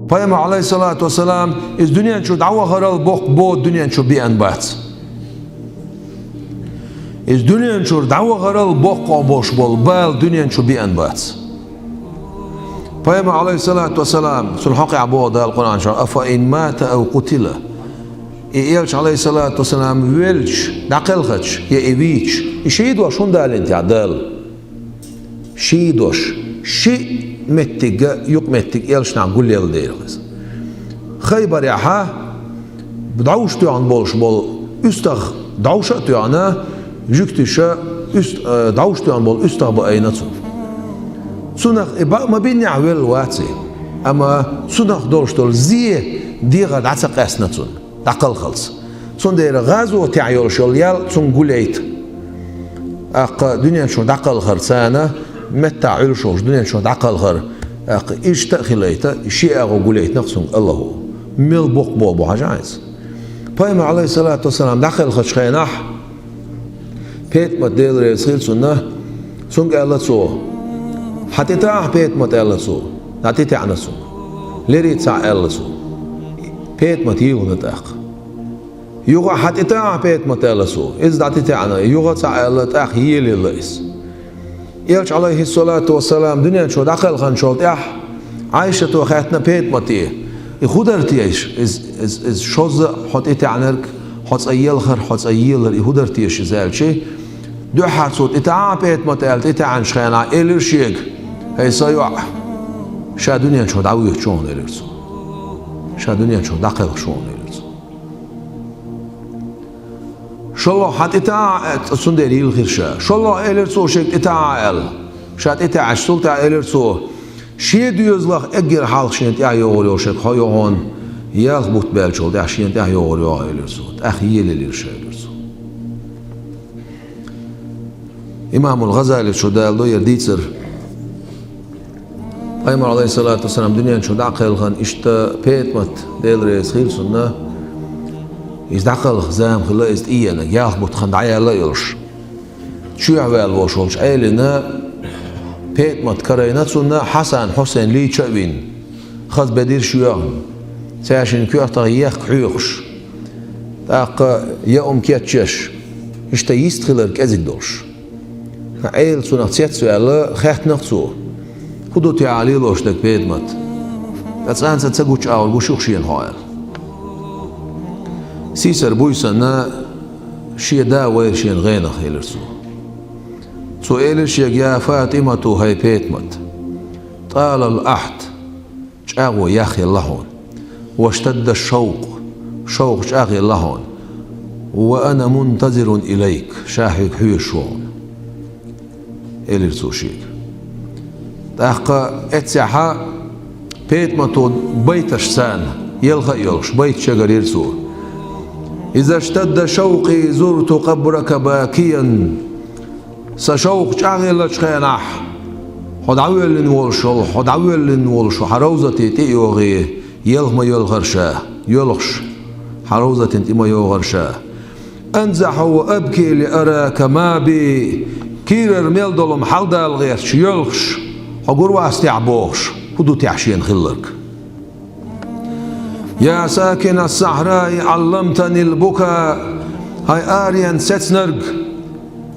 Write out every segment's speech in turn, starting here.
Peygamber aleyhissalatu vesselam iz dünyanın şu dava haral bok bo dünyanın şu bir anbat. İz dünyanın şu dava haral bok o boş bol bal dünyanın şu bir anbat. Peygamber aleyhissalatu vesselam sulhaqi abu da Kur'an şu afa in mata ev qutila. İyelç aleyhissalatu vesselam velç daqelxaç ya eviç. İşeyi doş hundalent yadal. Şeyi doş. Şey mettik yok mettik elç naqul yel deyiriz. Khaybar yaha dawuş tuyan boluş bol üstag dawşa tuyana yüktüşe üst dawuş tuyan bol üstag bu aynatun. Sunak ma bin ya'vel wati ama sunak doş dol ziye diga da'sa qasnatun daqal khals. Son deyir gazu ta'yol şol yal sun guleyt. Aq dünya şu daqal kharsana متى عيشوش دنيا شو عقل غر إيش تأخليته شيء أقوليت نقصن الله ميل بوق بو حاجز بايم عليه الصلاة والسلام دخل خشخينح بيت مدير رسول سنة سنق الله سو حتى تاع بيت مت الله سو ناتي تاعنا سو لري تاع الله سو بيت متيو نتاق يوغا حتى تاع بيت مت الله سو إذا ناتي تاعنا يوغا تاع الله تاع يلي الله يلش عليه الصلاة والسلام دنيا شو دخل خان شو تح عايشة وخاتنا بيت متي يخدرتي إيش إز شوز حط إتعنرك حط أيل خر حط أيل يخدرتي إيش زال شيء دو حرصوت إتعا بيت متي إتعن شخنا إلرشيك هي سيوع شا دنيا شو دعوي شون إلرسو شا دنيا شو دخل شون إلرسو شالله حتى تاع سندري الخيرشة شالله إلرسو شيء تاعل شات تاع السلطة إلرسو شيء ديوزلخ أجر حال شيء تاع يوريو شيء خيون يخبط بالشول تاع شيء تاع يوريو إلرسو أخيل الإرشة إلرسو إمام الغزالي شو دال دو يرديتر أيمر عليه الصلاة والسلام دنيا شو دعقل خان إشتا بيت مت ديلريس خير سنة يزدقل خزام خلا است إيانا يخبط خند عيالا يلش شو يعمل وشولش عيلنا بيت مت كرينات سنة حسن حسين لي تشابين خذ بدير شو يعمل ساشين كيو تغيير حيوش تاق يوم كيتشش إشتا يستخلر كأزيك دوش عيل سنة تسيت سؤال خيط نقصو خدو تعالي لوش دك بيت مت أتصان ستسقوش أول بوشوخشين هايل سيسر بويسنا شي دا ويرشين غينا خيلرسو سو إلش يا فاطمة هاي بيتمت طال الأحد شاغو ياخي اللهون واشتد الشوق شوق شاغي اللهون وأنا منتظر إليك شاحك حيشون إلرسو شيك تاقا اتساحا بيتمتو بيتش سان يلغى يلش بيت شجر يرسو إذا اشتد شوقي زرت قبرك باكيا سشوق شاغل شخينح حد عويل نولشل حد عويل نولش حروزتي تيوغي يلغم يلغرشا يلغش حروزة تيما يلغرشا أنزح وأبكي لأراك ما بي كيرر ميلدولم حلدا الغيرش يلغش حقور واستعبوش هدو تعشين خلرك يا ساكن الصحراء علمتني البكاء هاي آريان ستسنرق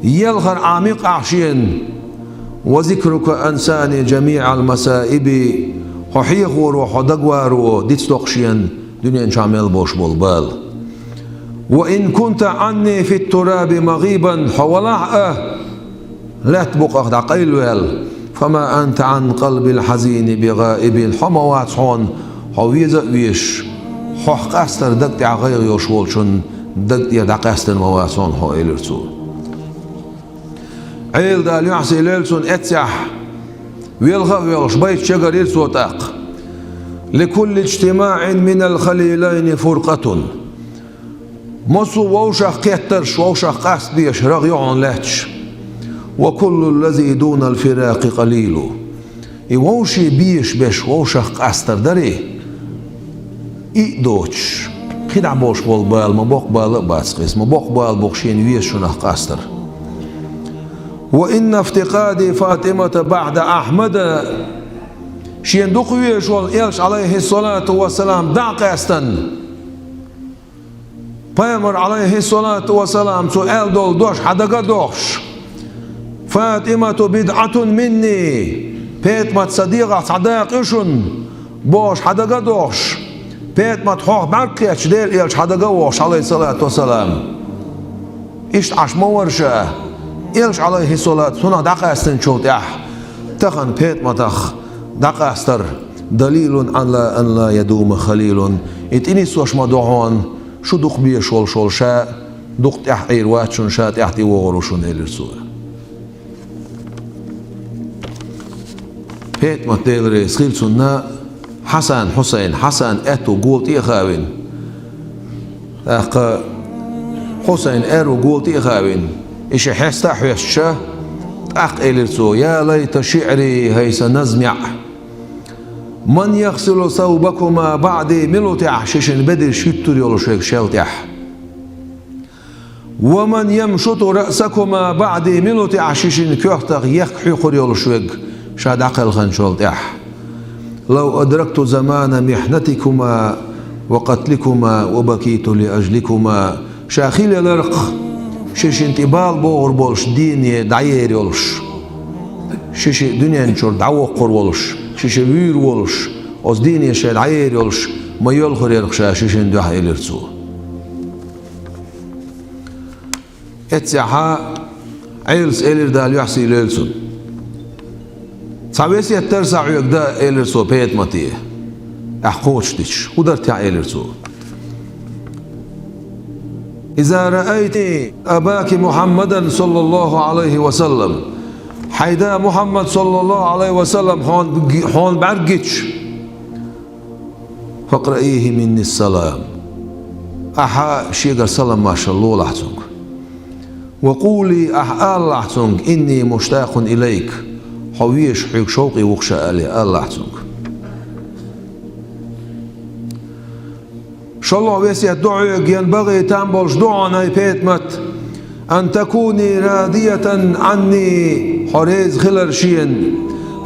يلغر عميق عشين وذكرك أنساني جميع المسائب حيغور وحدقوار وديتستوقشين دنيا شامل بوش بولبال وإن كنت عني في التراب مغيبا حوالاه لا تبقى دقيل ويل فما أنت عن قلب الحزين بغائب الحموات حون حويزة ويش حق أستر دقت غير يشولشن دقت يدق أستر مواسون حو إلرسو عيل دال يحسي ليلسون اتسح ويلغى ويلش بيت شجر يرسو تاق لكل اجتماع من الخليلين فرقة مصو ووشخ كترش ووشخ قاست بيش رغيعون لهتش وكل الذي دون الفراق قليل ووشي بيش بيش ووشخ قاستر داري إيدوش خدع بوش بول ما بوق بال باسقس ما بوق بال بوخشين ويش شنخ قاستر وإن افتقادي فاطمة بعد أحمد Şien dukuye şol elç aleyhissalatu vesselam daqastan. Peygamber aleyhissalatu vesselam su eldol doş hadaga doş. Fatimatu bid'atun minni. Petmat sadiqa sadaq işun. Boş hadaga doş. Petmat hoq barqiyaç del elç hadaga voş aleyhissalatu vesselam. İşte aşma varşa. Elç aleyhissalatu suna daqastan çoğut yah. Taqan petmataq daqastar. Dalilun an la yaduma khalilun. İtini soşma doğan. Şu duq bir şol şa. Duq yah irvatşun şa yahti voğuruşun elir suya. Petmat delre skilsunna Hasan Hüseyin Hasan etu qult iqavin. Aqa Hüseyin eru qult iqavin. İşe hesta hüsşa aq elirsu ya layta şi'ri haysa nazmi' man yaghsilu thawbakuma ba'di milutih şişin bedir şüttür yolu şek şeltih ve men yemşutu ra'sakuma ba'di milutih şişin köhtaq yakhuqur yolu şek şad aqal khan şoltih law adraktu zamana mihnatikum ve qatlikum ve bakitu li ajlikum şakhil yarq şişin tibal boğur boluş dini dayeri oluş şişi dünyanın çor davoqur oluş şişe büyür oluş oz dini şey dayeri oluş mayol xurerq şişin dua elirsu etsaha ayls elir dal yahsi lelsun savesiyet tersa uyda elirsu peyetmati ahqoçdiç udar ta elirsu إذا رأيت أباك محمدا صلى الله عليه وسلم حيدا محمد صلى الله عليه وسلم هون برجتش فاقرئيه مني السلام أحا شيغر سلام ما شاء الله لحظنك وقولي أحال لحظنك إني مشتاق إليك حويش حيك شوقي وخشى ألي أل لحظنك شالله ويسيت دعوك ينبغي تنبلش دعانا بيتمت أن تكوني راضية عني حريز خلر شين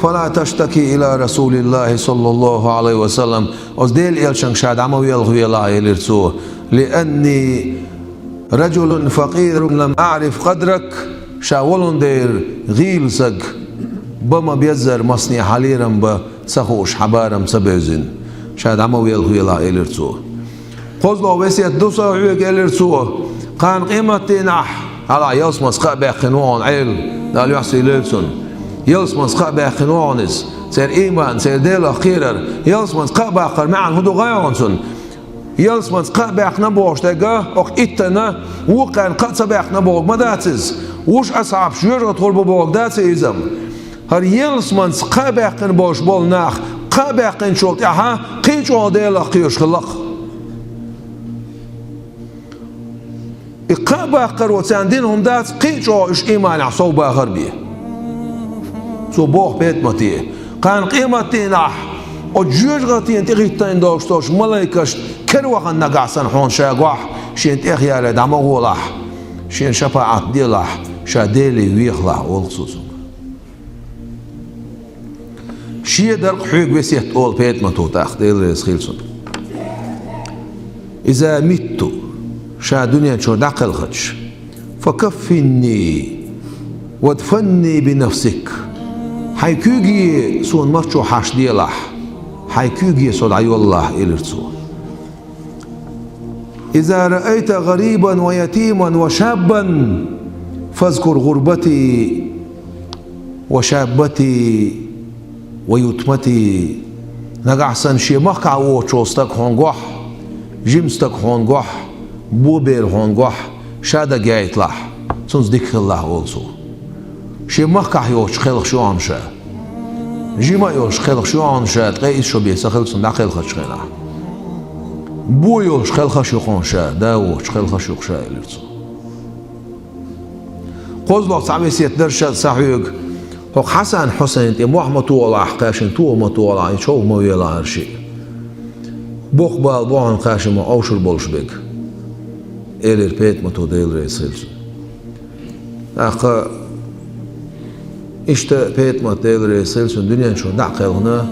فلا تشتكي إلى رسول الله صلى الله عليه وسلم أصديل إلشان شاد عمو يلغي الله يلرسوه لأني رجل فقير لم أعرف قدرك شاولون دير غيلسك بما بيزر مصني حليرم بسخوش حبارم سبيزن شاد عمو يلغي الله يلرسوه قصده وسيت دوسا عيق الرسوه قان قيمتنا على يلسمس قبع خنوان عيل دال يحسي ليلسون يلسمس قبع خنوانس سير إيمان سير ديل أخيرر يلسمس قبع قر معن هدو غيانسون يلسمس قبع نبوش تجا أق إتنا وقان قد سبع نبوغ مداتز وش أصعب شجرة طول ببوغ داتزم هر يلسمس قبع نبوش بول ناخ قبع شولت أها قيش ديل أخيرش خلق إقابة قروة ساندينهم دات قيشو إش إيمان عصوبة غربية سو بوخ بيت متيه قان قيمتين وجوج غتين تغيتين دوشتوش ملايكش كروخن نقعسن حون شاقوح شين تخيالة دمغولح شين شفاعت ديلح شاديلي ويخلح والخصوص شي درق حيق بسيت أول بيت متو تأخديل ريس خيلسون إذا ميتو شا دنيا شو دقل خدش فكفني وادفني بنفسك حيكوجي سون مرشو حاش ديلح حيكوجي صد عيو الله إلرسو إذا رأيت غريبا ويتيما وشابا فاذكر غربتي وشابتي ويتمتي نقعسن شي مقع وشوستك هونغوح جيمستك هونغوح بوبير هونغوح شادا جايت لح سنز ديك الله أولسو شي مقع يوش خلق شو عنشا جيما يوش خلق شو عنشا تقيس شو بيسا خلق سن داخل خشخنا بو يوش خلق شو خونشا داوش خلق شو خشا إلرسو قوزلو تعبيسيت درشا صحيق هو حسن حسين تي محمد طولا قاشن تو مطولا شو مويلا هرشي بوخبال بوهن قاشن ما أوشر بولشبيك إلير بيت متو ديل ريسيلسو أخا إشتا بيت متو ديل ريسيلسو دنيا شو دعقلنا